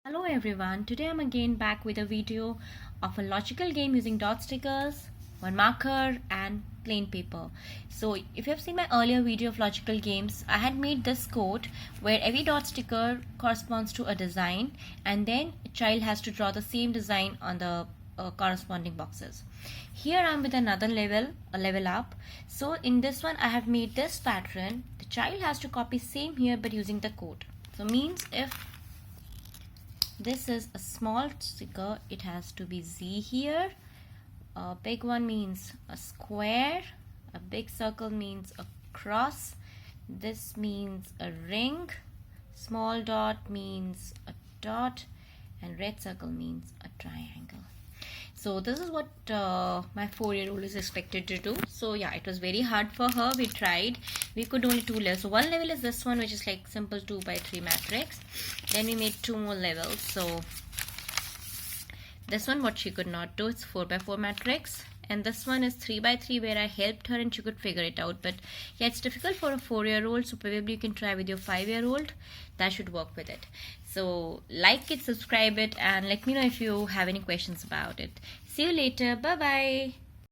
Hello everyone, today I'm again back with a video of a logical game using dot stickers, one marker and plain paper. So if you have seen my earlier video of logical games, I had made this code where every dot sticker corresponds to a design and then a child has to draw the same design on the corresponding boxes. Here I'm with another level, a level up. So in this one I have made this pattern. The child has to copy same here but using the code. So means if this is a small sticker, it has to be Z here. A big one means a square. A big circle means a cross. This means a ring. Small dot means a dot. And red circle means a triangle. So this is what my 4-year-old is expected to do. So yeah, it was very hard for her. We tried. We could only 2 levels. So one level is this one, which is like simple 2 by 3 matrix. Then we made 2 more levels. So this one, what she could not do, it's 4 by 4 matrix. And this one is 3 by 3 where I helped her and she could figure it out. But yeah, it's difficult for a 4-year-old. So probably you can try with your 5-year-old. That should work with it. So like it, subscribe it, and let me know if you have any questions about it. See you later. Bye bye.